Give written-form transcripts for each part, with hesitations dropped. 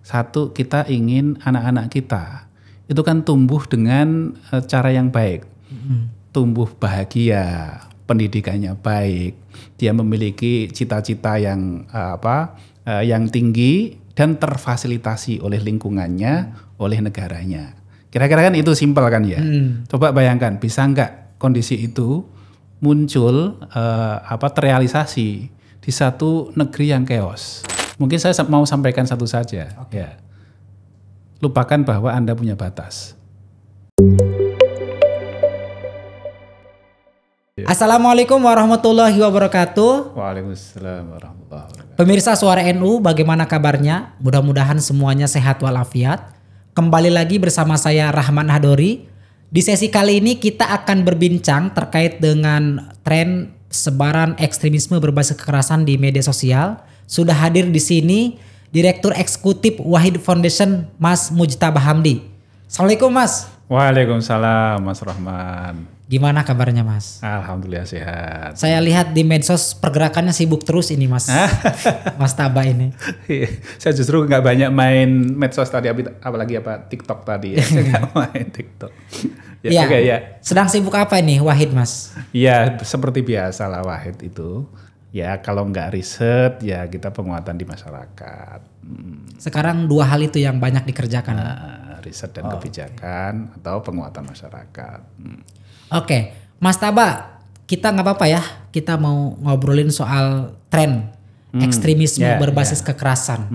Satu, kita ingin anak-anak kita itu kan tumbuh dengan cara yang baik, tumbuh bahagia, pendidikannya baik, dia memiliki cita-cita yang yang tinggi dan terfasilitasi oleh lingkungannya, oleh negaranya. Kira-kira kan itu simpel kan ya. Coba bayangkan, bisa nggak kondisi itu muncul terrealisasi di satu negeri yang chaos. Mungkin saya mau sampaikan satu saja. Okay. Ya. Lupakan bahwa Anda punya batas. Assalamualaikum warahmatullahi wabarakatuh. Waalaikumsalam warahmatullahi wabarakatuh. Pemirsa Suara NU, bagaimana kabarnya? Mudah-mudahan semuanya sehat walafiat. Kembali lagi bersama saya Rahman Hadori. Di sesi kali ini kita akan berbincang terkait dengan tren sebaran ekstremisme berbasis kekerasan di media sosial. Sudah hadir di sini Direktur Eksekutif Wahid Foundation, Mas Mujtaba Hamdi. Assalamualaikum Mas. Waalaikumsalam Mas Rahman. Gimana kabarnya Mas? Alhamdulillah sehat. Saya lihat di medsos pergerakannya sibuk terus ini Mas. Mas Taba ini. Saya justru nggak banyak main medsos tadi, apalagi TikTok tadi ya. Saya nggak main TikTok. Ya, okay, ya. Sedang sibuk apa ini Wahid Mas? Ya seperti biasa lah Wahid itu. Ya kalau nggak riset ya kita penguatan di masyarakat. Sekarang dua hal itu yang banyak dikerjakan. Riset dan kebijakan atau penguatan masyarakat. Oke, Mas Taba, kita nggak apa-apa ya, kita mau ngobrolin soal tren ekstremisme berbasis kekerasan.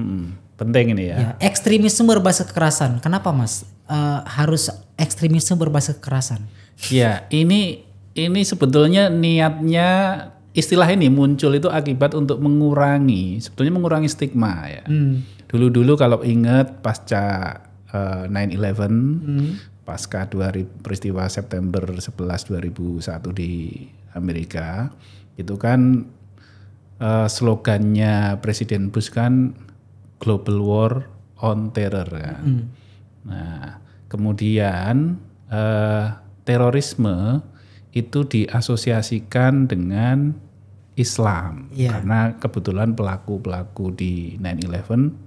Penting ini ya. Ya. Ekstremisme berbasis kekerasan, kenapa Mas harus ekstremisme berbasis kekerasan? Ya, ini sebetulnya niatnya istilah ini muncul itu akibat untuk mengurangi stigma ya. Dulu-dulu kalau ingat pasca 9/11, pasca peristiwa September 11 2001 di Amerika, itu kan slogannya Presiden Bush kan Global War on Terror kan. Nah, kemudian terorisme itu diasosiasikan dengan Islam karena kebetulan pelaku di 9/11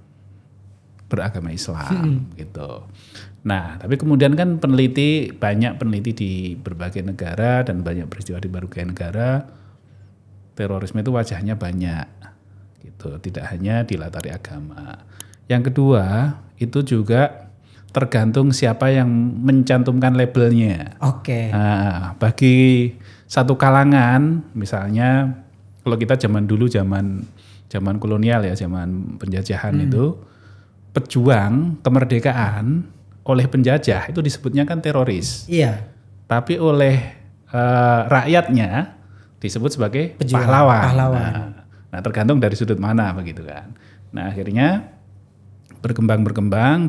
beragama Islam gitu. Nah, tapi kemudian kan banyak peneliti di berbagai negara dan banyak peristiwa di berbagai negara, terorisme itu wajahnya banyak gitu, tidak hanya dilatari agama. Yang kedua, itu juga tergantung siapa yang mencantumkan labelnya. Oke. Nah, bagi satu kalangan, misalnya kalau kita zaman kolonial ya, zaman penjajahan itu, pejuang kemerdekaan oleh penjajah itu disebutnya kan teroris. Iya. Tapi oleh rakyatnya disebut sebagai pahlawan. Nah, tergantung dari sudut mana begitu kan. Nah, akhirnya berkembang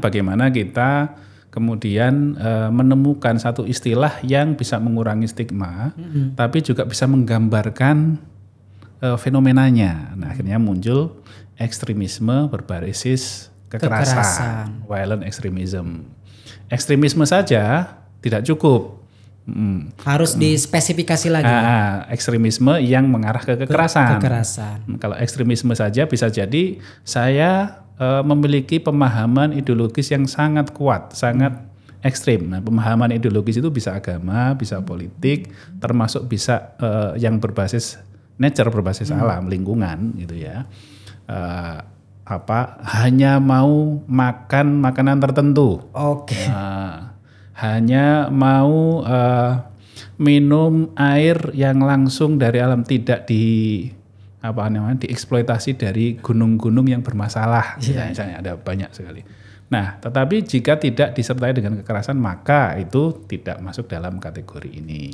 bagaimana kita kemudian menemukan satu istilah yang bisa mengurangi stigma, tapi juga bisa menggambarkan fenomenanya. Nah, akhirnya muncul ekstremisme berbasis kekerasan. Violent extremism. Ekstremisme saja tidak cukup. Harus dispesifikasi lagi. Ekstremisme yang mengarah ke kekerasan. Kalau ekstremisme saja bisa jadi saya memiliki pemahaman ideologis yang sangat kuat, sangat ekstrim. Nah, pemahaman ideologis itu bisa agama, bisa politik, termasuk bisa yang berbasis nature, berbasis alam, lingkungan gitu ya. Hanya mau makan makanan tertentu. Oke. Hanya mau minum air yang langsung dari alam, tidak dieksploitasi dari gunung-gunung yang bermasalah. Ya, misalnya ada banyak sekali. Nah, tetapi jika tidak disertai dengan kekerasan maka itu tidak masuk dalam kategori ini.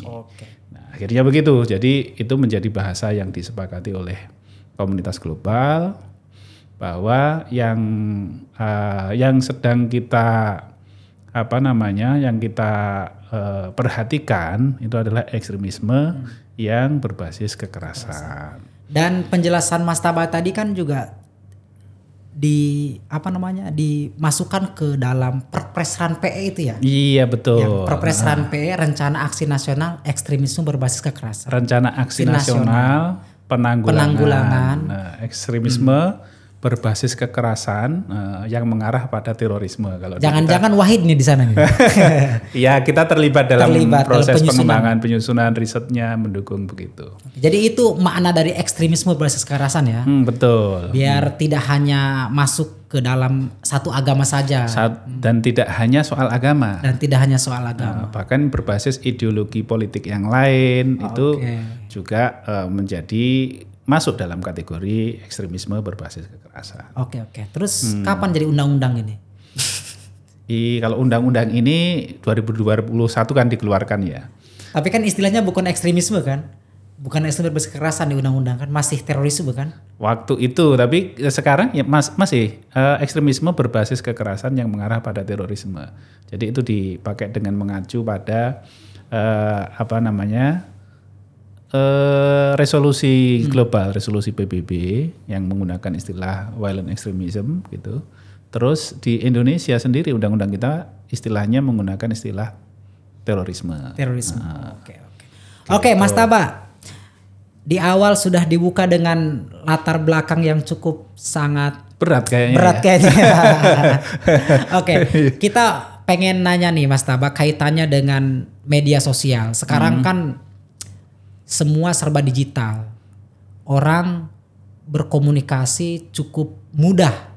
Nah, akhirnya begitu. Jadi itu menjadi bahasa yang disepakati oleh komunitas global bahwa yang sedang kita perhatikan itu adalah ekstremisme yang berbasis kekerasan. Dan penjelasan Mas Taba tadi kan juga dimasukkan ke dalam Perpres RAN PE itu ya? Iya betul. Yang Perpres RAN PE, Rencana Aksi Nasional Ekstremisme Berbasis Kekerasan. Rencana Aksi Nasional Penanggulangan ekstremisme berbasis kekerasan yang mengarah pada terorisme. Kalau jangan-jangan Wahid nih di sana nih. Ya, kita terlibat dalam proses dalam pengembangan, penyusunan risetnya, mendukung begitu. Jadi itu makna dari ekstremisme berbasis kekerasan ya. Betul. Biar tidak hanya masuk ke dalam satu agama saja. Dan tidak hanya soal agama. Bahkan berbasis ideologi politik yang lain itu juga menjadi masuk dalam kategori ekstremisme berbasis kekerasan. Oke. Terus kapan jadi undang-undang ini? Kalau undang-undang ini 2021 kan dikeluarkan ya. Tapi kan istilahnya bukan ekstremisme kan? Bukan ekstremisme berbasis kekerasan di undang-undang kan? Masih terorisme kan? Waktu itu, tapi sekarang ya masih ekstremisme berbasis kekerasan yang mengarah pada terorisme. Jadi itu dipakai dengan mengacu pada resolusi global, resolusi PBB yang menggunakan istilah violent extremism gitu. Terus di Indonesia sendiri undang-undang kita istilahnya menggunakan istilah terorisme. Oke, Mas Taba. Di awal sudah dibuka dengan latar belakang yang cukup sangat berat kayaknya. Oke, kita pengen nanya nih Mas Taba kaitannya dengan media sosial. Sekarang kan semua serba digital. Orang berkomunikasi cukup mudah.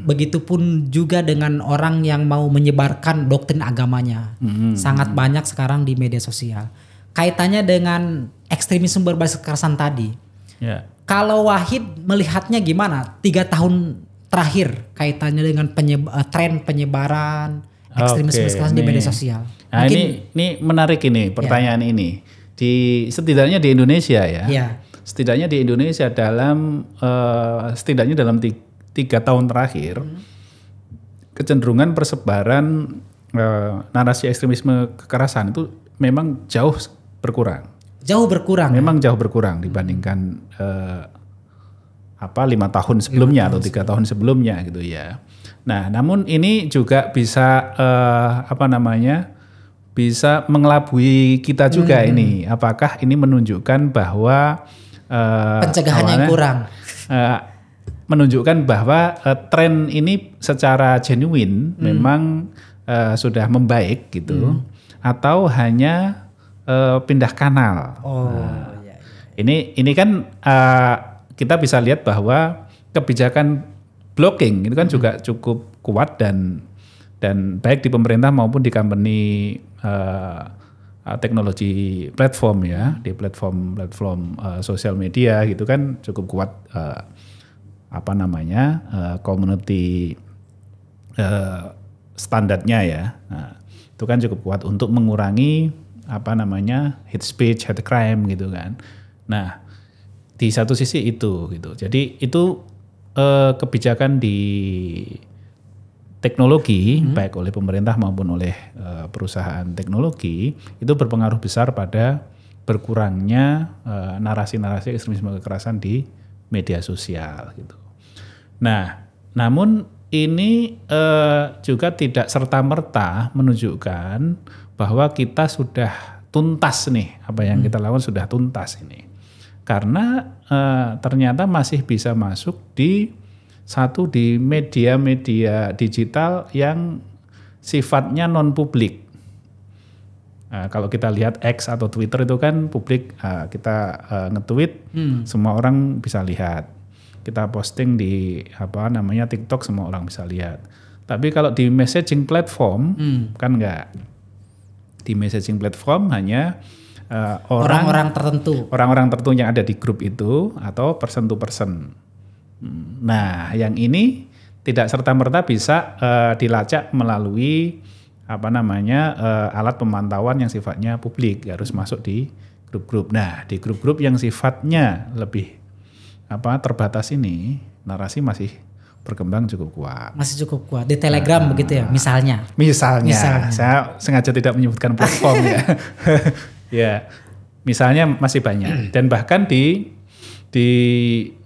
Begitupun juga dengan orang yang mau menyebarkan doktrin agamanya. Sangat banyak sekarang di media sosial. Kaitannya dengan ekstremisme berbasis kekerasan tadi. Yeah. Kalau Wahid melihatnya gimana? 3 tahun terakhir kaitannya dengan tren penyebaran ekstremisme kekerasan di media sosial. Nah, ini menarik ini pertanyaan ini. Setidaknya di Indonesia ya. Setidaknya di Indonesia setidaknya dalam 3 tahun terakhir kecenderungan persebaran narasi ekstremisme kekerasan itu memang jauh berkurang. Memang jauh berkurang dibandingkan 5 tahun sebelumnya atau 3 tahun sebelumnya gitu ya. Nah, namun ini juga bisa bisa mengelabui kita juga ini. Apakah ini menunjukkan bahwa pencegahannya kurang? Menunjukkan bahwa tren ini secara genuine memang sudah membaik gitu, atau hanya pindah kanal. Ini kan kita bisa lihat bahwa kebijakan blocking itu kan juga cukup kuat dan baik di pemerintah maupun di company teknologi platform ya, di platform sosial media gitu kan cukup kuat community standarnya ya. Nah, itu kan cukup kuat untuk mengurangi hate speech, hate crime gitu kan. Nah, di satu sisi itu gitu. Jadi itu kebijakan di teknologi baik oleh pemerintah maupun oleh perusahaan teknologi itu berpengaruh besar pada berkurangnya narasi-narasi ekstremisme kekerasan di media sosial gitu. Nah, namun ini juga tidak serta-merta menunjukkan bahwa kita sudah tuntas nih, apa yang kita lakukan sudah tuntas ini. Karena ternyata masih bisa masuk di media-media digital yang sifatnya non publik. Kalau kita lihat X atau Twitter itu kan publik, kita nge-tweet semua orang bisa lihat. Kita posting di TikTok semua orang bisa lihat. Tapi kalau di messaging platform kan enggak. Di messaging platform hanya orang-orang tertentu yang ada di grup itu atau person to person. Nah, yang ini tidak serta-merta bisa dilacak melalui alat pemantauan yang sifatnya publik, harus masuk di grup-grup. Nah, di grup-grup yang sifatnya lebih terbatas ini, narasi masih berkembang cukup kuat. Masih cukup kuat. Di Telegram begitu ya, misalnya. Saya sengaja tidak menyebutkan platform ya. Ya, misalnya masih banyak. Dan bahkan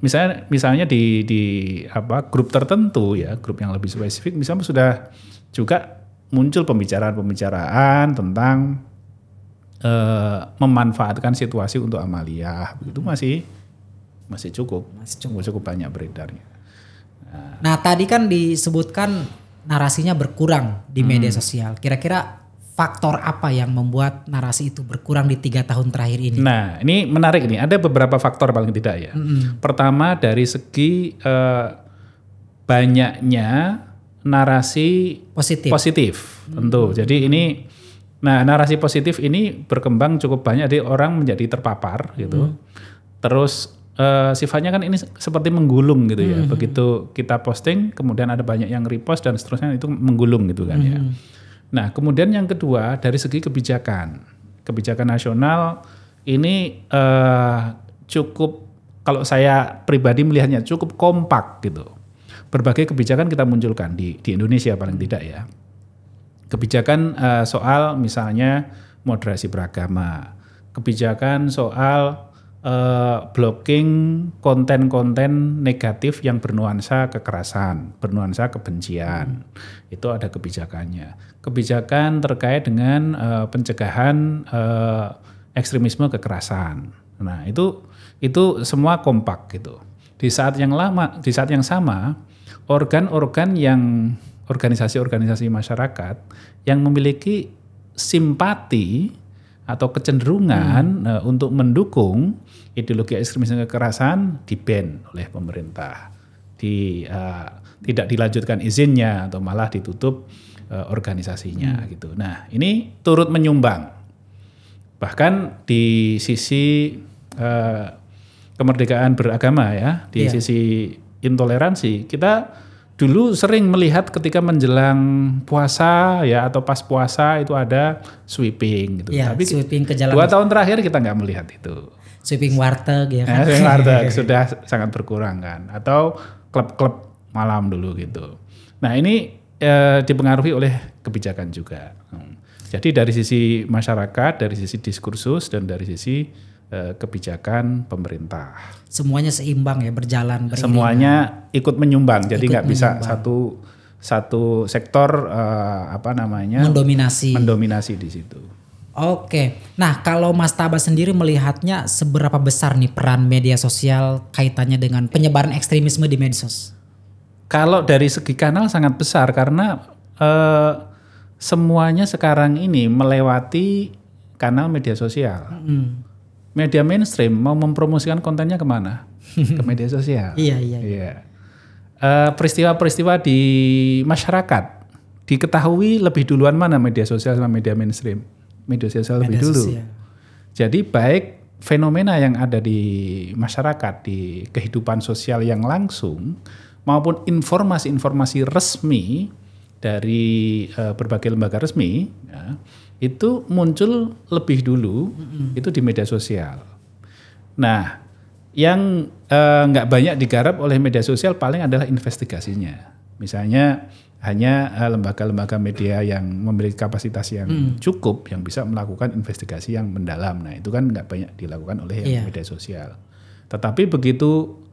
misalnya di grup tertentu ya, grup yang lebih spesifik, misalnya sudah juga muncul pembicaraan tentang memanfaatkan situasi untuk amaliyah, itu masih cukup banyak beredarnya. Nah tadi kan disebutkan narasinya berkurang di media sosial. Kira-kira faktor apa yang membuat narasi itu berkurang di 3 tahun terakhir ini? Nah, ini menarik nih. Ada beberapa faktor paling tidak ya. Pertama dari segi banyaknya narasi positif tentu. Jadi ini, nah narasi positif ini berkembang cukup banyak. Jadi orang menjadi terpapar gitu. Terus sifatnya kan ini seperti menggulung gitu ya. Begitu kita posting, kemudian ada banyak yang repost dan seterusnya, itu menggulung gitu kan ya. Nah, kemudian yang kedua dari segi kebijakan nasional ini cukup, kalau saya pribadi melihatnya cukup kompak gitu. Berbagai kebijakan kita munculkan di Indonesia paling tidak ya. Kebijakan soal misalnya moderasi beragama, kebijakan soal blocking konten-konten negatif yang bernuansa kekerasan, bernuansa kebencian. Itu ada kebijakannya. Kebijakan terkait dengan pencegahan ekstremisme kekerasan. Nah, itu semua kompak gitu. Di saat yang sama, organ-organ yang organisasi-organisasi masyarakat yang memiliki simpati atau kecenderungan untuk mendukung ideologi ekstremisme kekerasan di-ban oleh pemerintah, tidak dilanjutkan izinnya atau malah ditutup organisasinya gitu. Nah, ini turut menyumbang bahkan di sisi kemerdekaan beragama ya, di sisi intoleransi. Kita dulu sering melihat ketika menjelang puasa ya atau pas puasa itu ada sweeping gitu. Ya, tapi sweeping ke jalan 2 tahun terakhir kita nggak melihat itu. Sweeping warteg ya kan. Sweeping warteg sudah sangat berkurang kan. Atau klub-klub malam dulu gitu. Nah, ini dipengaruhi oleh kebijakan juga. Jadi dari sisi masyarakat, dari sisi diskursus dan dari sisi kebijakan pemerintah. Semuanya seimbang ya, berjalan beriringan. Semuanya ikut menyumbang. Jadi nggak bisa satu sektor mendominasi di situ. Oke. Nah, kalau Mas Taba sendiri melihatnya seberapa besar nih peran media sosial kaitannya dengan penyebaran ekstremisme di medsos? Kalau dari segi kanal sangat besar karena semuanya sekarang ini melewati kanal media sosial. Media mainstream mau mempromosikan kontennya kemana? Ke media sosial. Iya. Peristiwa-peristiwa di masyarakat diketahui lebih duluan mana media sosial sama media mainstream? Media sosial lebih dulu. Jadi baik fenomena yang ada di masyarakat, di kehidupan sosial yang langsung, maupun informasi-informasi resmi dari berbagai lembaga resmi, ya, itu muncul lebih dulu itu di media sosial. Nah, yang nggak banyak digarap oleh media sosial paling adalah investigasinya. Misalnya hanya lembaga-lembaga media yang memiliki kapasitas yang cukup, yang bisa melakukan investigasi yang mendalam. Nah, itu kan nggak banyak dilakukan oleh media sosial. Tetapi begitu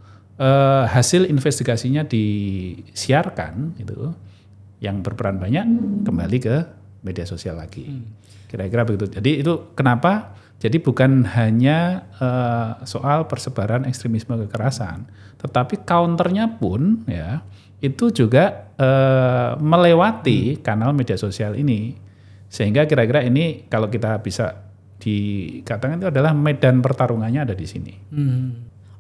hasil investigasinya disiarkan, itu yang berperan banyak kembali ke media sosial lagi. Kira-kira begitu. Jadi itu kenapa? Jadi bukan hanya soal persebaran ekstremisme kekerasan, tetapi counternya pun ya itu juga melewati kanal media sosial ini. Sehingga kira-kira ini kalau kita bisa dikatakan itu adalah medan pertarungannya ada di sini.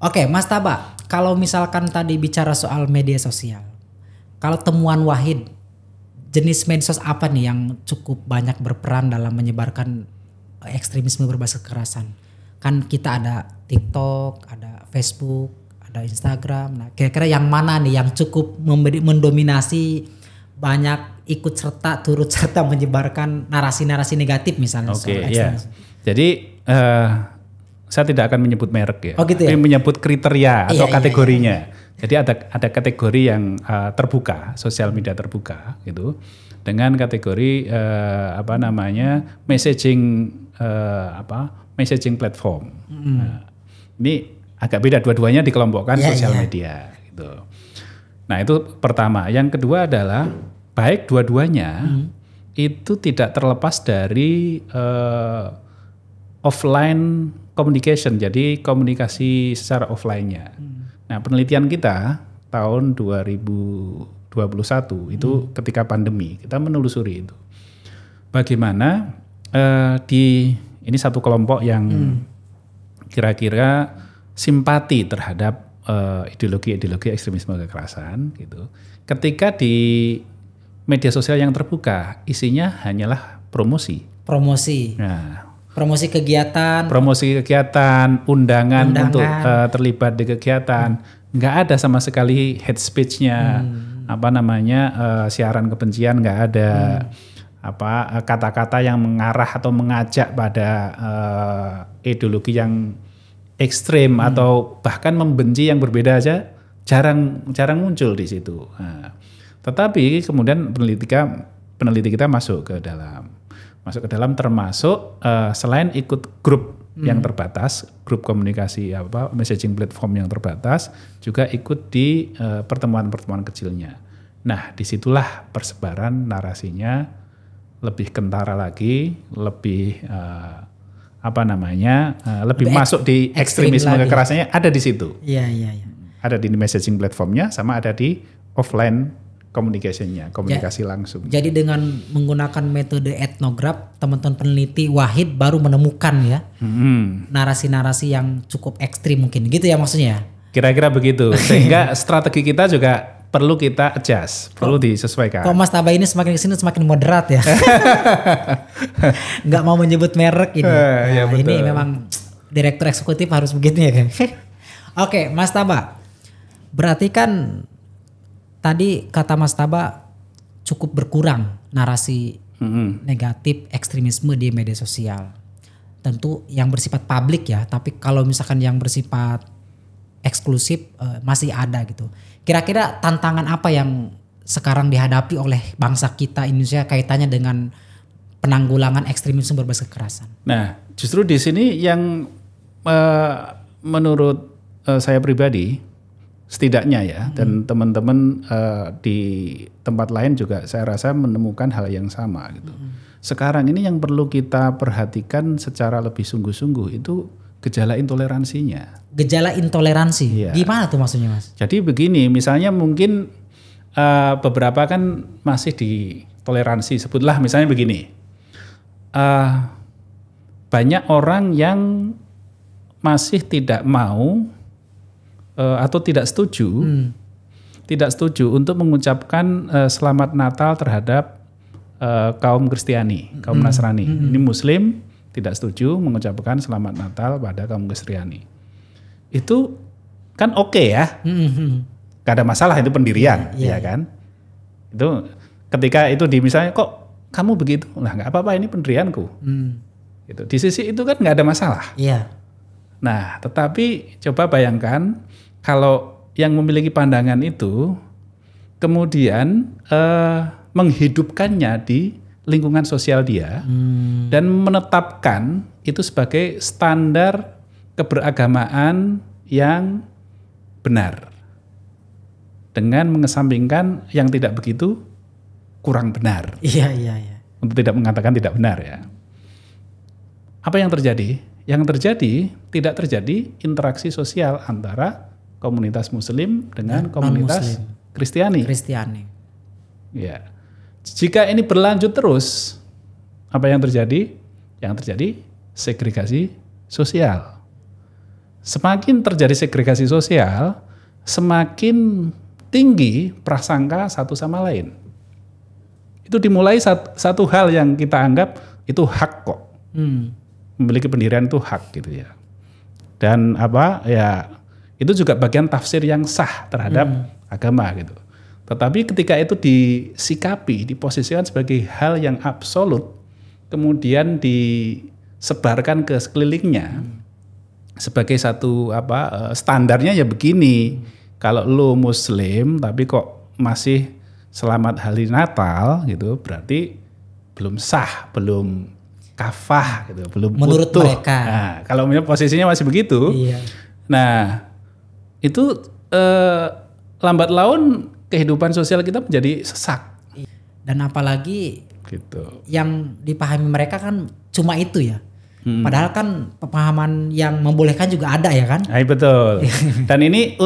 Oke, Mas Taba, kalau misalkan tadi bicara soal media sosial, kalau temuan Wahid, jenis medsos apa nih yang cukup banyak berperan dalam menyebarkan ekstremisme berbasis kekerasan? Kan kita ada TikTok, ada Facebook, ada Instagram. Nah, kira-kira yang mana nih yang cukup mendominasi, banyak ikut serta, turut serta menyebarkan narasi-narasi negatif misalnya soal ekstremisme? Jadi saya tidak akan menyebut merek ya, gitu ya? tapi menyebut kriteria atau kategorinya. Jadi ada kategori yang terbuka, sosial media terbuka gitu, dengan kategori messaging platform. Nah, ini agak beda, dua-duanya dikelompokkan sosial media gitu. Nah, itu pertama. Yang kedua adalah baik dua-duanya itu tidak terlepas dari offline communication, jadi komunikasi secara offline-nya. Nah, penelitian kita tahun 2021 itu ketika pandemi kita menelusuri itu bagaimana ini satu kelompok yang kira-kira simpati terhadap ideologi ekstremisme kekerasan gitu. Ketika di media sosial yang terbuka isinya hanyalah promosi. Nah, promosi kegiatan, undangan untuk terlibat di kegiatan. Nggak ada sama sekali hate speech-nya, siaran kebencian nggak ada, kata-kata yang mengarah atau mengajak pada ideologi yang ekstrim atau bahkan membenci yang berbeda aja jarang muncul di situ. Nah, tetapi kemudian peneliti kita masuk ke dalam termasuk selain ikut grup yang terbatas, grup komunikasi messaging platform yang terbatas, juga ikut di pertemuan-pertemuan kecilnya. Nah, disitulah persebaran narasinya lebih kentara lagi, lebih lebih masuk di ekstremisme kekerasannya ada di situ. Iya. Ada di messaging platformnya, sama ada di offline communication-nya, komunikasi langsung. Jadi dengan menggunakan metode etnograf, teman-teman peneliti Wahid baru menemukan ya narasi-narasi yang cukup ekstrim mungkin, gitu ya maksudnya? Kira-kira begitu. Sehingga strategi kita juga perlu kita adjust, perlu disesuaikan. Kok Mas Taba ini semakin kesini semakin moderat ya? Nggak mau menyebut merek ini. Ya, betul. Ini memang direktur eksekutif harus begitu ya kan? Oke, Mas Taba. Berarti kan tadi kata Mas Taba cukup berkurang narasi negatif ekstremisme di media sosial. Tentu yang bersifat publik ya, tapi kalau misalkan yang bersifat eksklusif masih ada gitu. Kira-kira tantangan apa yang sekarang dihadapi oleh bangsa kita Indonesia kaitannya dengan penanggulangan ekstremisme berbasis kekerasan? Nah, justru di sini yang menurut saya pribadi setidaknya ya, dan teman-teman di tempat lain juga saya rasa menemukan hal yang sama gitu. Sekarang ini yang perlu kita perhatikan secara lebih sungguh-sungguh itu gejala intoleransinya. Gejala intoleransi, iya. Gimana tuh maksudnya Mas? Jadi begini, misalnya mungkin beberapa kan masih ditoleransi, sebutlah misalnya begini, banyak orang yang masih tidak mau atau tidak setuju untuk mengucapkan selamat Natal terhadap kaum Kristiani, kaum Nasrani. Ini Muslim tidak setuju mengucapkan selamat Natal pada kaum Kristiani. Itu kan oke ya, gak ada masalah, itu pendirian, ya kan? Itu ketika itu misalnya kok kamu begitu, lah nggak apa-apa, ini pendirianku. Gitu. Di sisi itu kan nggak ada masalah. Iya. Nah, tetapi coba bayangkan kalau yang memiliki pandangan itu kemudian menghidupkannya di lingkungan sosial dia dan menetapkan itu sebagai standar keberagamaan yang benar dengan mengesampingkan yang tidak begitu kurang benar. Iya. Untuk tidak mengatakan tidak benar ya. Apa yang terjadi? Yang terjadi tidak terjadi interaksi sosial antara komunitas Muslim dengan komunitas Kristiani. Ya. Jika ini berlanjut terus, apa yang terjadi? Yang terjadi segregasi sosial. Semakin terjadi segregasi sosial, semakin tinggi prasangka satu sama lain. Itu dimulai satu hal yang kita anggap itu hak kok. Memiliki pendirian itu hak gitu ya. Dan itu juga bagian tafsir yang sah terhadap agama gitu. Tetapi ketika itu disikapi, diposisikan sebagai hal yang absolut, kemudian disebarkan ke sekelilingnya sebagai satu standarnya ya begini. Kalau lu Muslim tapi kok masih selamat hari Natal gitu, berarti belum sah, belum kafah gitu, belum menurut utuh. Mereka. Nah, kalau posisinya masih begitu, iya. Nah itu lambat laun kehidupan sosial kita menjadi sesak. Dan apalagi gitu. Yang dipahami mereka kan cuma itu ya. Padahal kan pemahaman yang membolehkan juga ada ya kan? Betul. Dan ini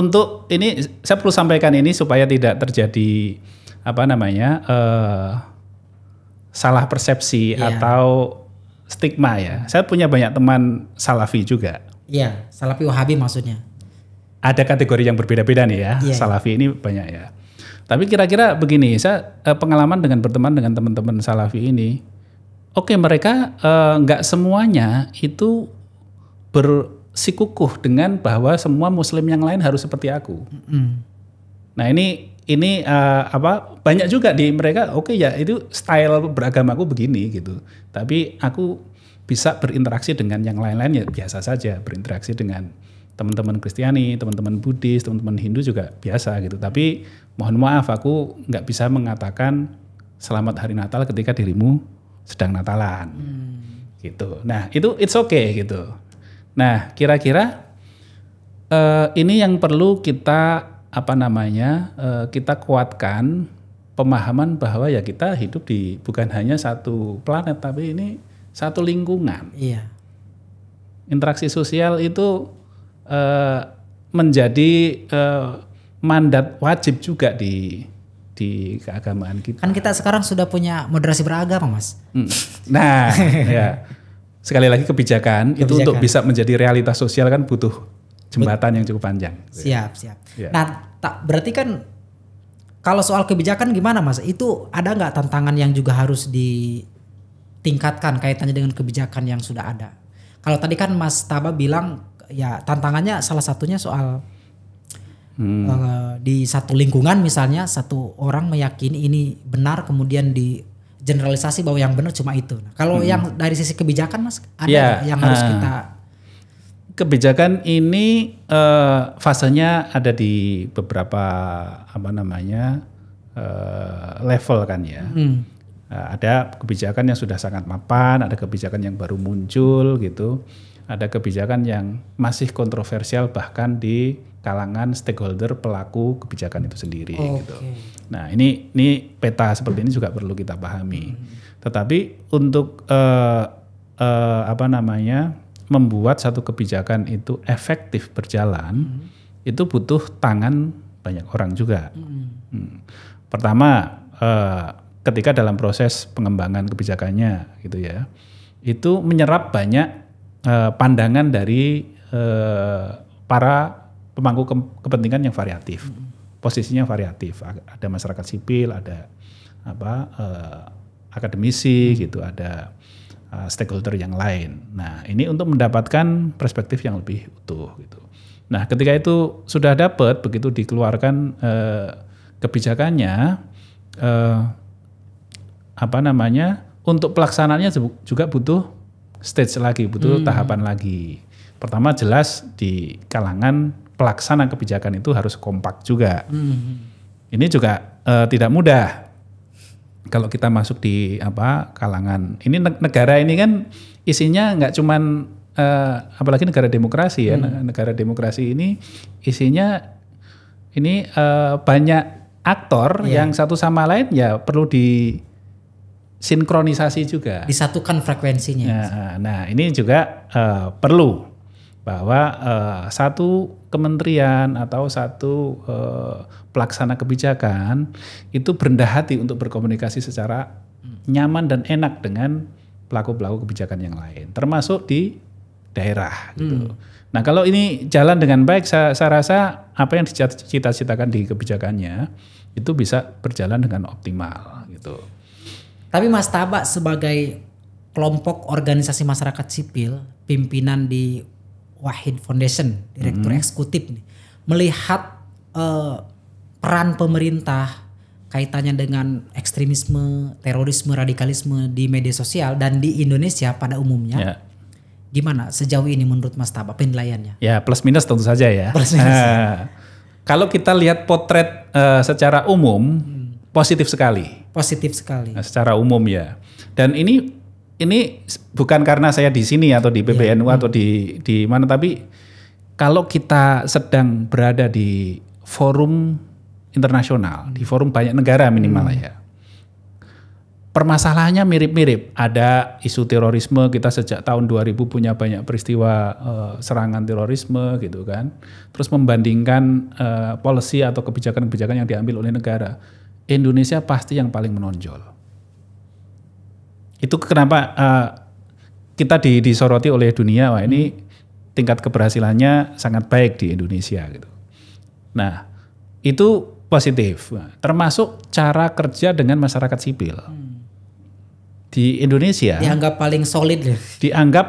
saya perlu sampaikan ini supaya tidak terjadi salah persepsi atau stigma ya. Saya punya banyak teman Salafi juga. Iya, Salafi Wahabi maksudnya. Ada kategori yang berbeda-beda nih ya. Salafi ini banyak ya. Tapi kira-kira begini, saya pengalaman dengan berteman dengan teman-teman Salafi ini, oke, mereka nggak semuanya itu bersikukuh dengan bahwa semua Muslim yang lain harus seperti aku. Nah ini banyak juga di mereka, oke ya itu style beragamaku begini gitu. Tapi aku bisa berinteraksi dengan yang lain-lain ya biasa saja, berinteraksi dengan teman-teman Kristiani, teman-teman Buddhis, teman-teman Hindu juga biasa gitu. Tapi mohon maaf aku nggak bisa mengatakan selamat hari Natal ketika dirimu sedang Natalan, gitu. Nah itu it's okay gitu. Nah kira-kira ini yang perlu kita kita kuatkan pemahaman bahwa ya kita hidup di bukan hanya satu planet tapi ini satu lingkungan. Iya. Interaksi sosial itu menjadi mandat wajib juga di keagamaan kita. Kan kita sekarang sudah punya moderasi beragama, Mas. Nah, ya. Sekali lagi kebijakan itu untuk bisa menjadi realitas sosial kan butuh jembatan yang cukup panjang. Siap. Ya. Nah, berarti kan kalau soal kebijakan gimana, Mas? Itu ada nggak tantangan yang juga harus ditingkatkan kaitannya dengan kebijakan yang sudah ada? Kalau tadi kan Mas Taba bilang ya tantangannya salah satunya soal di satu lingkungan misalnya satu orang meyakini ini benar kemudian di generalisasi bahwa yang benar cuma itu. Nah, kalau yang dari sisi kebijakan Mas ada yang harus kita kebijakan ini fasenya ada di beberapa level kan ya. Ada kebijakan yang sudah sangat mapan, ada kebijakan yang baru muncul gitu. Ada kebijakan yang masih kontroversial bahkan di kalangan stakeholder pelaku kebijakan itu sendiri gitu. Nah, ini peta seperti ini juga perlu kita pahami. Tetapi untuk membuat satu kebijakan itu efektif berjalan, itu butuh tangan banyak orang juga. Pertama, ketika dalam proses pengembangan kebijakannya gitu ya, itu menyerap banyak pandangan dari para pemangku kepentingan yang variatif, posisinya variatif. Ada masyarakat sipil, ada akademisi gitu, ada stakeholder yang lain. Nah, ini untuk mendapatkan perspektif yang lebih utuh gitu. Nah, ketika itu sudah dapat, begitu dikeluarkan kebijakannya, untuk pelaksanaannya juga butuh stage lagi, butuh tahapan lagi. Pertama jelas di kalangan pelaksana kebijakan itu harus kompak juga. Ini juga tidak mudah. Kalau kita masuk di kalangan ini negara ini kan isinya nggak cuman apalagi negara demokrasi ya. Negara demokrasi ini isinya ini banyak aktor yang satu sama lain ya perlu sinkronisasi juga. Disatukan frekuensinya. Nah ini juga perlu bahwa satu kementerian atau satu pelaksana kebijakan itu berendah hati untuk berkomunikasi secara nyaman dan enak dengan pelaku-pelaku kebijakan yang lain, termasuk di daerah gitu. Nah kalau ini jalan dengan baik, saya rasa apa yang dicita-citakan di kebijakannya itu bisa berjalan dengan optimal gitu. Tapi Mas Taba sebagai kelompok organisasi masyarakat sipil, pimpinan di Wahid Foundation, direktur eksekutif nih, melihat peran pemerintah kaitannya dengan ekstremisme, terorisme, radikalisme di media sosial dan di Indonesia pada umumnya, gimana sejauh ini menurut Mas Taba penilaiannya? Ya plus minus tentu saja ya. Kalau kita lihat potret secara umum, positif sekali. Positif sekali. Nah, secara umum ya. Dan ini bukan karena saya di sini atau di PBNU atau di mana, tapi kalau kita sedang berada di forum internasional, di forum banyak negara minimal ya. permasalahannya mirip-mirip. Ada isu terorisme, kita sejak tahun 2000 punya banyak peristiwa serangan terorisme gitu kan. Terus membandingkan policy atau kebijakan-kebijakan yang diambil oleh negara. Indonesia pasti yang paling menonjol. Itu kenapa kita disoroti oleh dunia, wah ini tingkat keberhasilannya sangat baik di Indonesia gitu. Nah, itu positif. Termasuk cara kerja dengan masyarakat sipil. Di Indonesia dianggap paling solid ya. Dianggap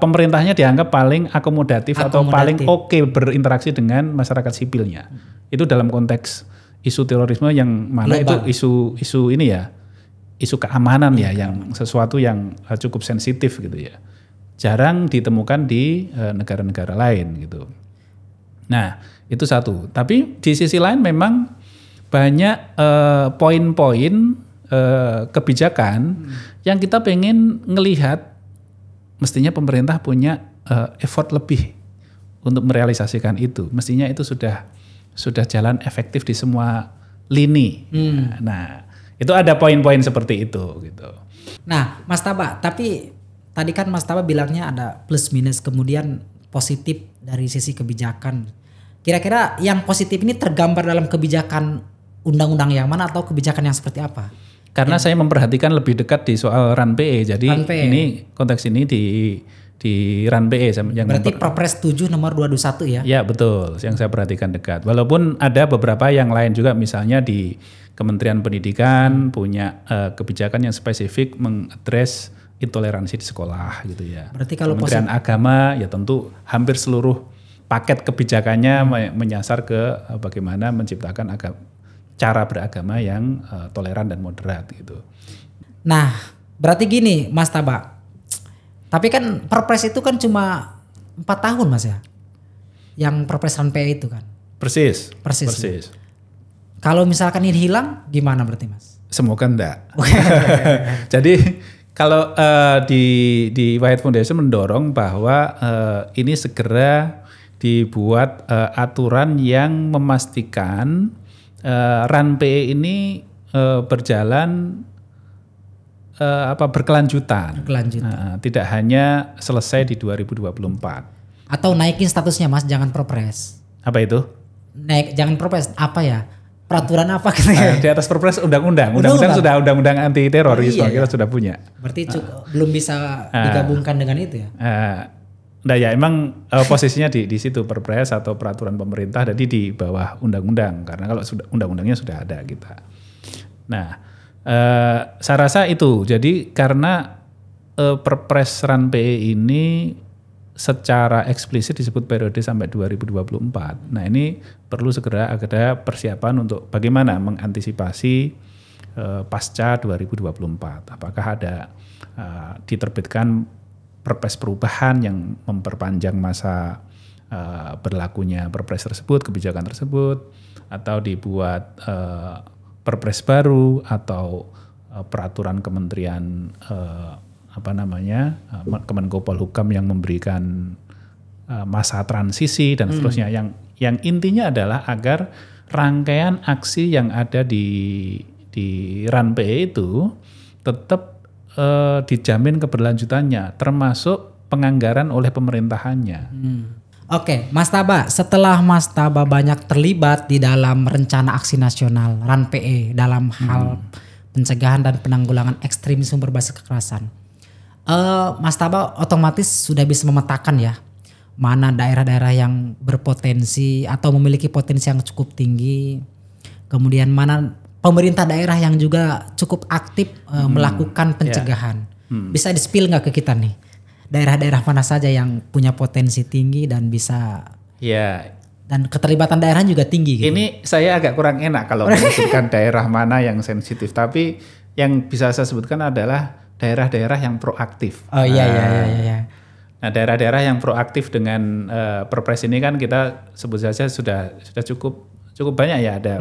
pemerintahnya dianggap paling akomodatif atau paling oke berinteraksi dengan masyarakat sipilnya. Itu dalam konteks isu terorisme yang mana global. Itu isu ini ya, isu keamanan ya, yang sesuatu yang cukup sensitif gitu ya. Jarang ditemukan di negara-negara lain gitu. Nah, itu satu. Tapi di sisi lain memang banyak poin-poin kebijakan yang kita pengen ngelihat mestinya pemerintah punya effort lebih untuk merealisasikan itu. Mestinya itu sudah jalan efektif di semua lini. Nah, itu ada poin-poin seperti itu gitu. Nah, Mas Taba, tapi tadi kan Mas Taba bilangnya ada plus minus kemudian positif dari sisi kebijakan. Kira-kira yang positif ini tergambar dalam kebijakan undang-undang yang mana atau kebijakan yang seperti apa? Karena saya memperhatikan lebih dekat di soal RAN-PE. Jadi ini konteks ini di RAN-PE yang berarti Perpres 7 nomor 221 ya? Ya betul, yang saya perhatikan dekat. Walaupun ada beberapa yang lain juga, misalnya di Kementerian Pendidikan punya kebijakan yang spesifik mengadres intoleransi di sekolah gitu ya. Berarti kalau Kementerian Agama ya tentu hampir seluruh paket kebijakannya menyasar ke bagaimana menciptakan cara beragama yang toleran dan moderat gitu. Nah, berarti gini Mas Taba. Tapi kan Perpres itu kan cuma 4 tahun Mas ya. Yang Perpres RAN-PE itu kan. Persis. Kalau misalkan ini hilang gimana berarti Mas? Semoga enggak. Jadi kalau di White Foundation mendorong bahwa ini segera dibuat aturan yang memastikan RAN-PE ini berjalan berkelanjutan. Tidak hanya selesai di 2024. Atau naikin statusnya Mas, jangan Perpres. Apa itu? Jangan Perpres, apa ya? Peraturan apa gitu di atas Perpres undang-undang. Undang-undang sudah undang-undang anti terorisme kita sudah punya. Berarti belum bisa digabungkan dengan itu ya? Nah ya emang posisinya di situ Perpres atau peraturan pemerintah, jadi di bawah undang-undang, karena kalau sudah undang-undangnya sudah ada kita. Nah saya rasa itu, jadi karena Perpres RAN-PE ini secara eksplisit disebut periode sampai 2024. Nah ini perlu segera ada persiapan untuk bagaimana mengantisipasi pasca 2024. Apakah ada diterbitkan perpres perubahan yang memperpanjang masa berlakunya perpres tersebut, kebijakan tersebut, atau dibuat perpres baru atau peraturan kementerian Kemenko Polhukam yang memberikan masa transisi dan seterusnya. Yang intinya adalah agar rangkaian aksi yang ada di RAN-PE itu tetap dijamin keberlanjutannya, termasuk penganggaran oleh pemerintahannya. Oke, Mas Taba, setelah Mas Taba banyak terlibat di dalam rencana aksi nasional RAN-PE dalam hal pencegahan dan penanggulangan ekstremisme berbasis kekerasan, Mas Taba otomatis sudah bisa memetakan ya mana daerah-daerah yang berpotensi atau memiliki potensi yang cukup tinggi, kemudian mana pemerintah daerah yang juga cukup aktif melakukan pencegahan. Bisa di-spill nggak ke kita nih daerah-daerah mana saja yang punya potensi tinggi dan bisa dan keterlibatan daerah juga tinggi gitu. Ini saya agak kurang enak kalau menyebutkan daerah mana yang sensitif, tapi yang bisa saya sebutkan adalah daerah-daerah yang proaktif. Iya. Nah, daerah-daerah yang proaktif dengan Perpres ini kan kita sebut saja sudah cukup banyak ya, ada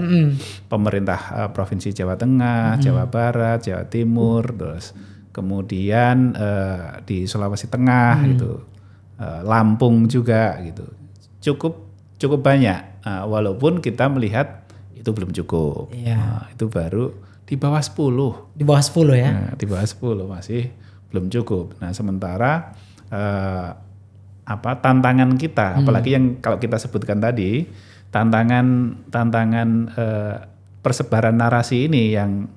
pemerintah Provinsi Jawa Tengah, Jawa Barat, Jawa Timur, terus kemudian di Sulawesi Tengah gitu, Lampung juga gitu, cukup banyak. Walaupun kita melihat itu belum cukup, itu baru di bawah 10. Di bawah 10 ya. Nah, di bawah 10 masih belum cukup. Nah, sementara tantangan kita, apalagi yang kalau kita sebutkan tadi, tantangan persebaran narasi ini yang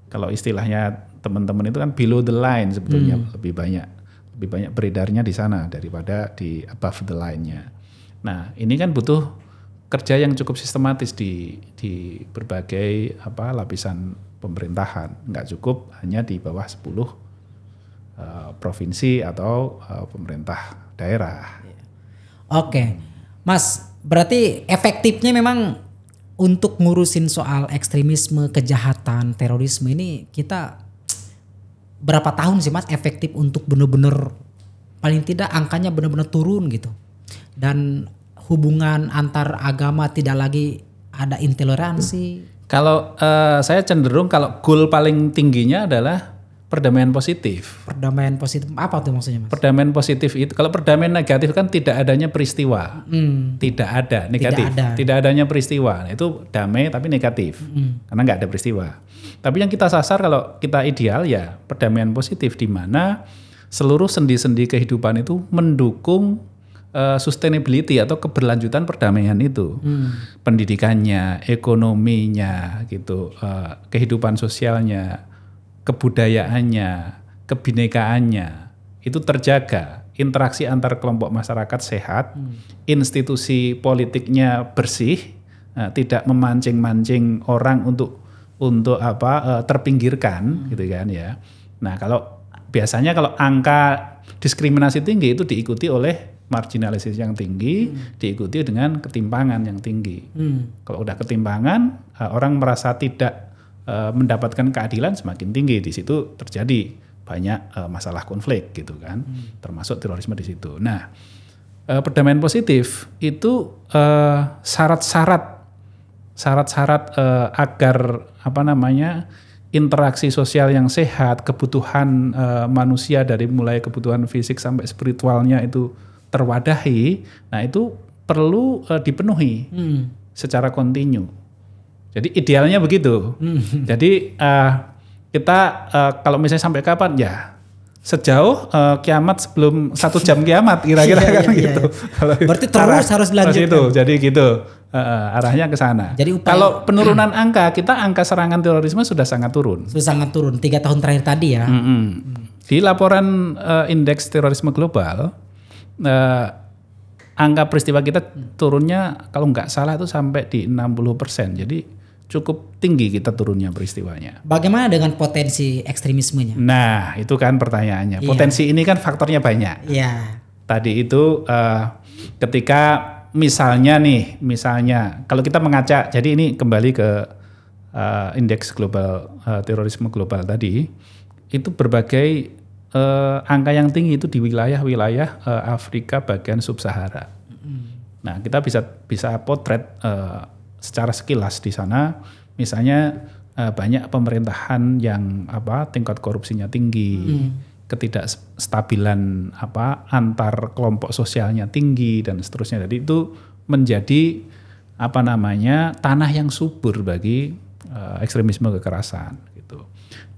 kalau istilahnya teman-teman itu kan below the line sebetulnya, lebih banyak beredarnya di sana daripada di above the line-nya. Nah, ini kan butuh kerja yang cukup sistematis di berbagai lapisan pemerintahan. Nggak cukup hanya di bawah 10 provinsi atau pemerintah daerah. Oke, Mas, berarti efektifnya memang untuk ngurusin soal ekstremisme, kejahatan, terorisme ini kita berapa tahun sih Mas efektif untuk benar-benar paling tidak angkanya benar-benar turun gitu, dan hubungan antar agama tidak lagi ada intoleransi? Kalau saya cenderung kalau goal paling tingginya adalah perdamaian positif. Perdamaian positif apa tuh maksudnya Mas? Perdamaian positif itu, kalau perdamaian negatif kan tidak adanya peristiwa, tidak ada negatif, tidak adanya peristiwa. Nah, itu damai tapi negatif, karena nggak ada peristiwa. Tapi yang kita sasar kalau kita ideal ya perdamaian positif, di mana seluruh sendi-sendi kehidupan itu mendukung sustainability atau keberlanjutan perdamaian itu, pendidikannya, ekonominya, gitu, kehidupan sosialnya, kebudayaannya, kebinekaannya itu terjaga, interaksi antar kelompok masyarakat sehat, institusi politiknya bersih, tidak memancing-mancing orang untuk terpinggirkan, gitu kan ya. Nah, biasanya kalau angka diskriminasi tinggi itu diikuti oleh marginalisasi yang tinggi, diikuti dengan ketimpangan yang tinggi. Kalau udah ketimpangan, orang merasa tidak mendapatkan keadilan semakin tinggi, di situ terjadi banyak masalah konflik gitu kan, termasuk terorisme di situ. Nah, perdamaian positif itu syarat-syarat agar interaksi sosial yang sehat, kebutuhan manusia dari mulai kebutuhan fisik sampai spiritualnya itu terwadahi. Nah, itu perlu dipenuhi secara kontinu. Jadi idealnya begitu. Jadi kita kalau misalnya sampai kapan ya sejauh kiamat sebelum 1 jam kiamat kira-kira gitu. Berarti terus harus dilanjutkan. Jadi gitu arahnya ke sana. Kalau penurunan angka serangan terorisme sudah sangat turun. 3 tahun terakhir tadi ya. Di laporan indeks terorisme global, angka peristiwa kita turunnya kalau nggak salah itu sampai di 60%. Jadi cukup tinggi kita turunnya peristiwanya. Bagaimana dengan potensi ekstremismenya? Nah, itu kan pertanyaannya. Potensi ini kan faktornya banyak. Iya. Tadi itu ketika misalnya kalau kita mengaca, jadi ini kembali ke indeks global terorisme global tadi, itu berbagai angka yang tinggi itu di wilayah-wilayah Afrika bagian sub-Sahara. Nah, kita bisa potret secara sekilas di sana, misalnya banyak pemerintahan yang tingkat korupsinya tinggi, ketidakstabilan antar kelompok sosialnya tinggi dan seterusnya. Jadi itu menjadi tanah yang subur bagi ekstremisme kekerasan gitu.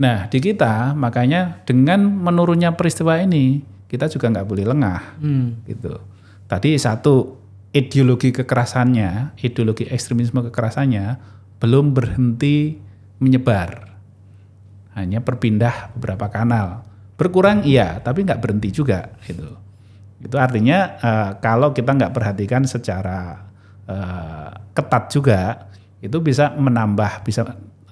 Nah, di kita makanya dengan menurunnya peristiwa ini kita juga nggak boleh lengah gitu. Tadi satu, ideologi ekstremisme kekerasannya belum berhenti menyebar, hanya berpindah beberapa kanal, berkurang iya, tapi nggak berhenti juga gitu. Itu artinya kalau kita nggak perhatikan secara ketat juga, itu bisa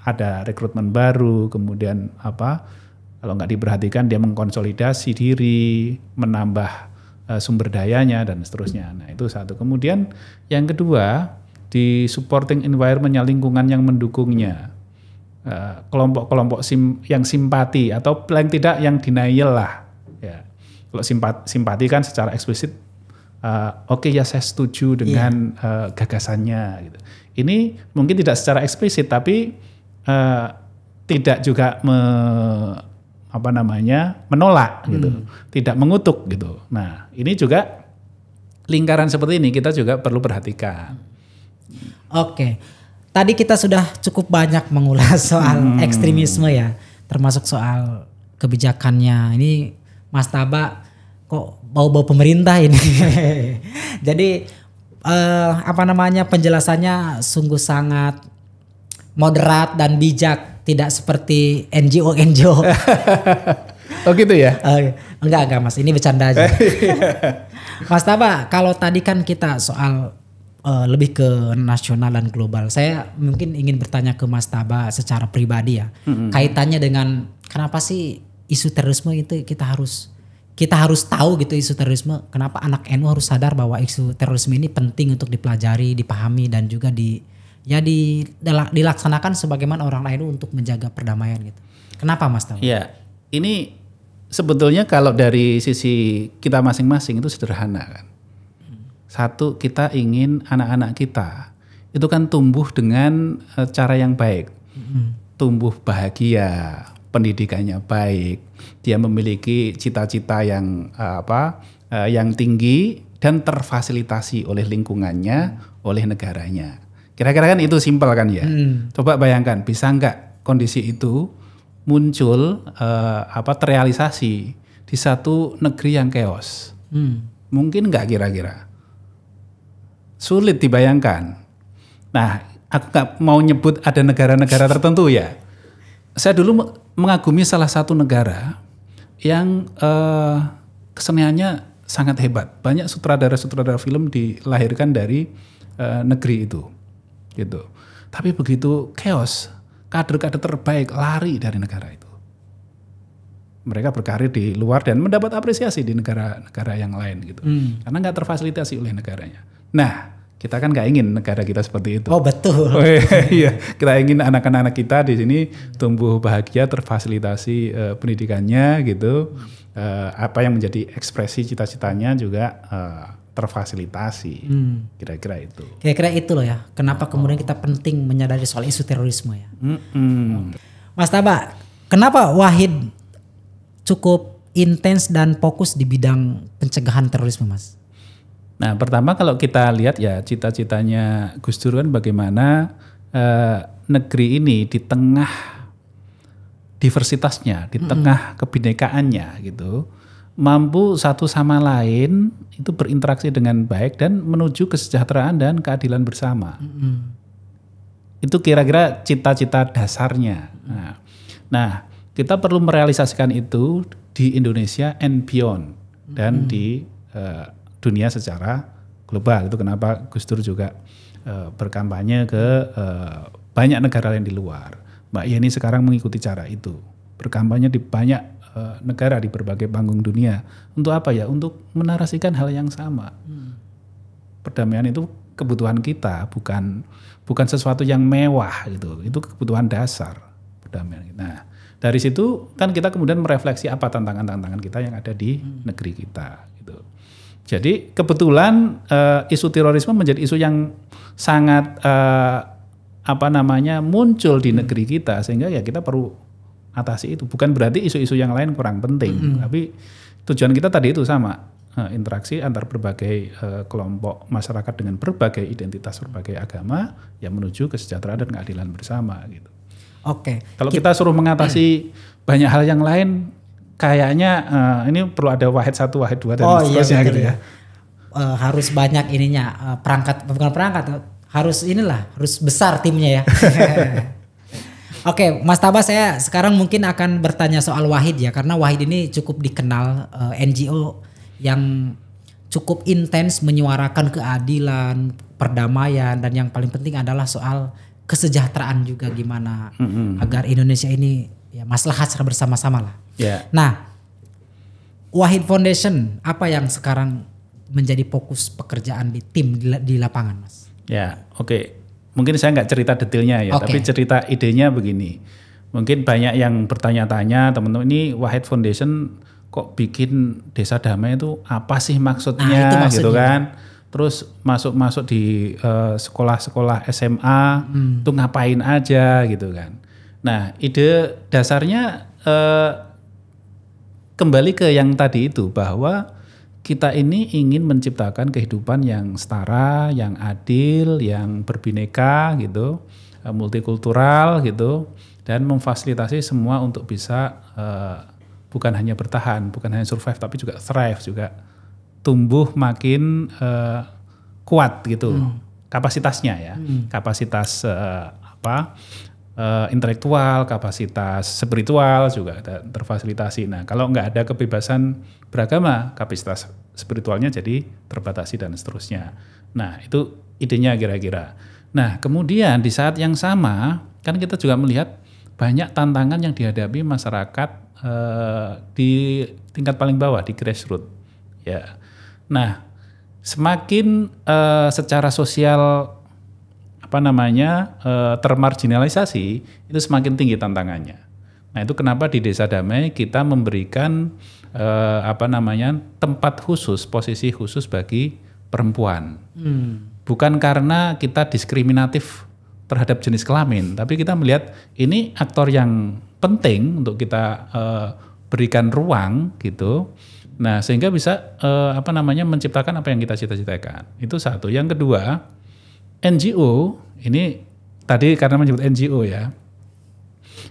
ada rekrutmen baru, kemudian kalau nggak diperhatikan dia mengkonsolidasi diri, menambah sumber dayanya dan seterusnya. Nah, itu satu. Kemudian yang kedua, di supporting environment-nya, lingkungan yang mendukungnya, kelompok-kelompok yang simpati atau paling tidak yang denial lah. Ya. Kalau simpati kan secara eksplisit, oke, ya saya setuju dengan gagasannya. Gitu. Ini mungkin tidak secara eksplisit, tapi tidak juga menolak gitu, tidak mengutuk gitu. Nah, ini juga lingkaran seperti ini kita juga perlu perhatikan. Oke. tadi kita sudah cukup banyak mengulas soal ekstremisme ya, termasuk soal kebijakannya. Ini Mas Taba kok bau-bau pemerintah ini. Jadi penjelasannya sungguh sangat moderat dan bijak, tidak seperti NGO. Oh gitu ya? Enggak Mas, ini bercanda aja. Mas Taba, kalau tadi kan kita soal lebih ke nasional dan global. Saya mungkin ingin bertanya ke Mas Taba secara pribadi ya. Kaitannya dengan kenapa sih isu terorisme itu kita harus tahu gitu isu terorisme. Kenapa anak NU harus sadar bahwa isu terorisme ini penting untuk dipelajari, dipahami dan juga dilaksanakan sebagaimana orang lain untuk menjaga perdamaian gitu. Kenapa Mas Taba? Ya, ini sebetulnya kalau dari sisi kita masing-masing itu sederhana kan. Satu, kita ingin anak-anak kita itu kan tumbuh dengan cara yang baik. Tumbuh bahagia, pendidikannya baik, dia memiliki cita-cita yang yang tinggi dan terfasilitasi oleh lingkungannya, oleh negaranya. Kira-kira kan itu simpel kan ya. Coba bayangkan, bisa nggak kondisi itu muncul terrealisasi di satu negeri yang chaos? Mungkin nggak kira-kira? Sulit dibayangkan. Nah, aku nggak mau nyebut ada negara-negara tertentu ya. Saya dulu mengagumi salah satu negara yang keseniannya sangat hebat. Banyak sutradara-sutradara film dilahirkan dari negeri itu, gitu. Tapi begitu chaos, kader-kader terbaik lari dari negara itu. Mereka berkarir di luar dan mendapat apresiasi di negara-negara yang lain gitu. Karena nggak terfasilitasi oleh negaranya. Nah, kita kan nggak ingin negara kita seperti itu. Oh betul. Iya, kita ingin anak-anak kita di sini tumbuh bahagia, terfasilitasi pendidikannya gitu. Apa yang menjadi ekspresi cita-citanya juga terfasilitasi. Kira-kira itu. Kira-kira itu loh ya. Kenapa kemudian kita penting menyadari soal isu terorisme ya. Mas Taba, kenapa Wahid cukup intens dan fokus di bidang pencegahan terorisme, Mas? Nah, pertama kalau kita lihat ya cita-citanya Gus Dur kan bagaimana negeri ini di tengah diversitasnya, di tengah kebinekaannya gitu, mampu satu sama lain itu berinteraksi dengan baik dan menuju kesejahteraan dan keadilan bersama. Itu kira-kira cita-cita dasarnya. Nah, kita perlu merealisasikan itu di Indonesia and beyond dan di dunia secara global. Itu kenapa Gus Dur juga berkampanye ke banyak negara lain di luar. Mbak Yeni sekarang mengikuti cara itu. Berkampanye di banyak negara di berbagai panggung dunia. Untuk apa ya? Untuk menarasikan hal yang sama. Perdamaian itu kebutuhan kita, bukan sesuatu yang mewah gitu. Itu kebutuhan dasar perdamaian. Nah, dari situ kan kita kemudian merefleksi apa tantangan-tantangan kita yang ada di negeri kita gitu. Jadi kebetulan isu terorisme menjadi isu yang sangat muncul di negeri kita sehingga ya kita perlu atasi itu. Bukan berarti isu-isu yang lain kurang penting, tapi tujuan kita tadi itu sama, interaksi antar berbagai kelompok masyarakat dengan berbagai identitas, berbagai agama yang menuju kesejahteraan dan keadilan bersama gitu. Oke. Kalau kita suruh mengatasi banyak hal yang lain, kayaknya ini perlu ada wahid 1, wahid 2 dan seterusnya gitu ya. Harus banyak ininya, harus besar timnya ya. Oke, Mas Taba, saya sekarang mungkin akan bertanya soal Wahid ya, karena Wahid ini cukup dikenal NGO yang cukup intens menyuarakan keadilan, perdamaian, dan yang paling penting adalah soal kesejahteraan juga gimana agar Indonesia ini ya maslahat secara bersama-sama lah. Yeah. Nah, Wahid Foundation apa yang sekarang menjadi fokus pekerjaan di tim di lapangan, Mas? Ya, oke. Mungkin saya nggak cerita detailnya ya, tapi cerita idenya begini. Mungkin banyak yang bertanya-tanya, teman-teman, ini Wahid Foundation kok bikin desa damai itu apa sih maksudnya, gitu kan? Terus masuk di sekolah-sekolah SMA itu ngapain aja gitu kan? Nah, ide dasarnya kembali ke yang tadi itu, bahwa kita ini ingin menciptakan kehidupan yang setara, yang adil, yang berbineka gitu, multikultural gitu, dan memfasilitasi semua untuk bisa bukan hanya bertahan, bukan hanya survive, tapi juga thrive, juga tumbuh makin kuat gitu, kapasitasnya ya, kapasitas intelektual, kapasitas spiritual juga terfasilitasi. Nah, kalau nggak ada kebebasan beragama, kapasitas spiritualnya jadi terbatasi dan seterusnya. Nah, itu idenya kira-kira. Nah, kemudian di saat yang sama, kan kita juga melihat banyak tantangan yang dihadapi masyarakat di tingkat paling bawah, di grassroots. Ya. Nah, semakin secara sosial termarginalisasi, itu semakin tinggi tantangannya. Nah, itu kenapa di Desa Damai kita memberikan tempat khusus, posisi khusus bagi perempuan. Bukan karena kita diskriminatif terhadap jenis kelamin, tapi kita melihat ini aktor yang penting untuk kita berikan ruang gitu. Nah, sehingga bisa menciptakan apa yang kita cita-citakan. Itu satu. Yang kedua, NGO ini tadi karena menyebut NGO ya.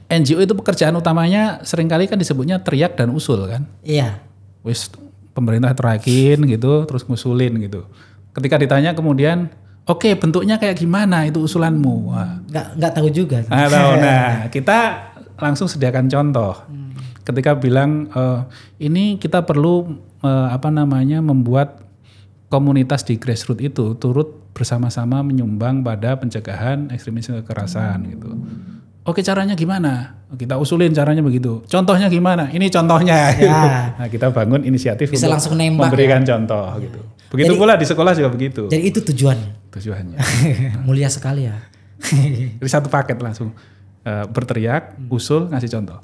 NGO itu pekerjaan utamanya seringkali kan disebutnya teriak dan usul kan. Iya. Wis pemerintah teriakin gitu, terus ngusulin gitu. Ketika ditanya kemudian, oke, bentuknya kayak gimana itu usulanmu? Nggak tahu juga. Nah, kita langsung sediakan contoh. Ketika bilang ini kita perlu membuat komunitas di grassroots itu turut bersama-sama menyumbang pada pencegahan ekstremisme kekerasan gitu. Oke, caranya gimana? Kita usulin caranya begitu. Contohnya gimana? Ini contohnya. Ya. Nah, kita bangun inisiatif bisa untuk langsung nembak, memberikan contoh gitu. Begitu jadi, pula di sekolah juga begitu. Jadi itu tujuannya. Mulia sekali ya. Jadi satu paket langsung berteriak, usul, ngasih contoh.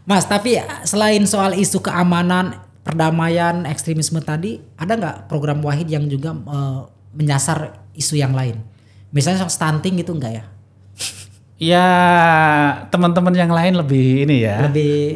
Mas, tapi selain soal isu keamanan, perdamaian, ekstremisme tadi, ada nggak program Wahid yang juga menyasar isu yang lain? Misalnya soal stunting gitu enggak ya? Ya, teman-teman yang lain lebih ini ya, lebih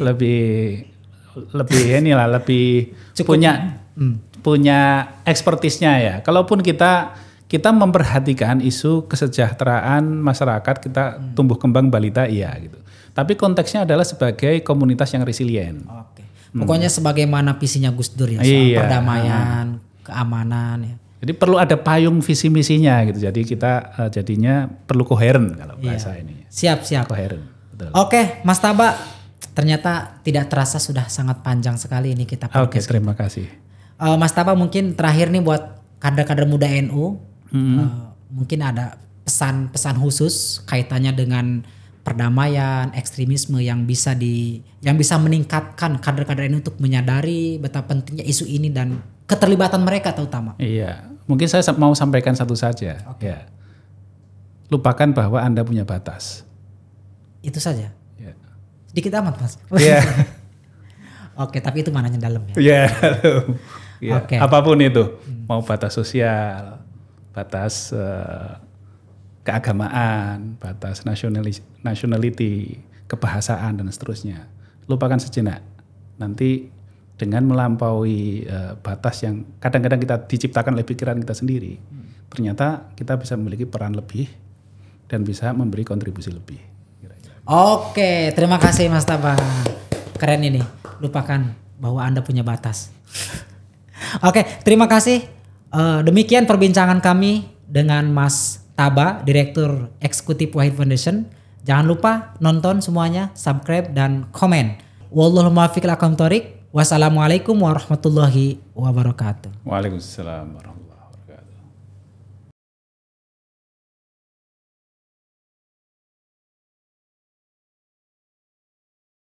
punya ekspertisnya ya. Kalaupun kita memperhatikan isu kesejahteraan masyarakat, kita tumbuh kembang balita iya gitu. Tapi konteksnya adalah sebagai komunitas yang resilient. Oke. Pokoknya sebagaimana visinya Gus Dur ya, soal perdamaian, keamanan ya. Jadi perlu ada payung visi misinya gitu. Jadi kita jadinya perlu koheren kalau bahasa ini. Siap. Koheren. Betul. Oke, Mas Taba, ternyata tidak terasa sudah sangat panjang sekali ini kita podcast. Oke, terima kasih. Mas Taba, mungkin terakhir nih buat kader-kader muda NU, mungkin ada pesan-pesan khusus kaitannya dengan perdamaian, ekstremisme yang bisa meningkatkan kader-kader NU untuk menyadari betapa pentingnya isu ini dan keterlibatan mereka terutama. Iya, mungkin saya mau sampaikan satu saja. Okay. Ya. Lupakan bahwa Anda punya batas. Itu saja. Ya. Sedikit amat, Mas. Iya. Oke, tapi itu mananya dalam ya. Iya. Ya. Okay. Apapun itu, mau batas sosial, batas keagamaan, batas nationality, kebahasaan dan seterusnya. Lupakan sejenak. Nanti dengan melampaui batas yang kadang-kadang kita diciptakan oleh pikiran kita sendiri, ternyata kita bisa memiliki peran lebih dan bisa memberi kontribusi lebih. Oke, terima kasih Mas Taba. Keren ini. Lupakan bahwa Anda punya batas. Oke, terima kasih. Demikian perbincangan kami dengan Mas Taba, Direktur Eksekutif Wahid Foundation. Jangan lupa nonton semuanya, subscribe dan komen. Wallahu muwaffiq ila aqwamit thoriq. Wassalamualaikum warahmatullahi wabarakatuh. Waalaikumsalam warahmatullahi wabarakatuh.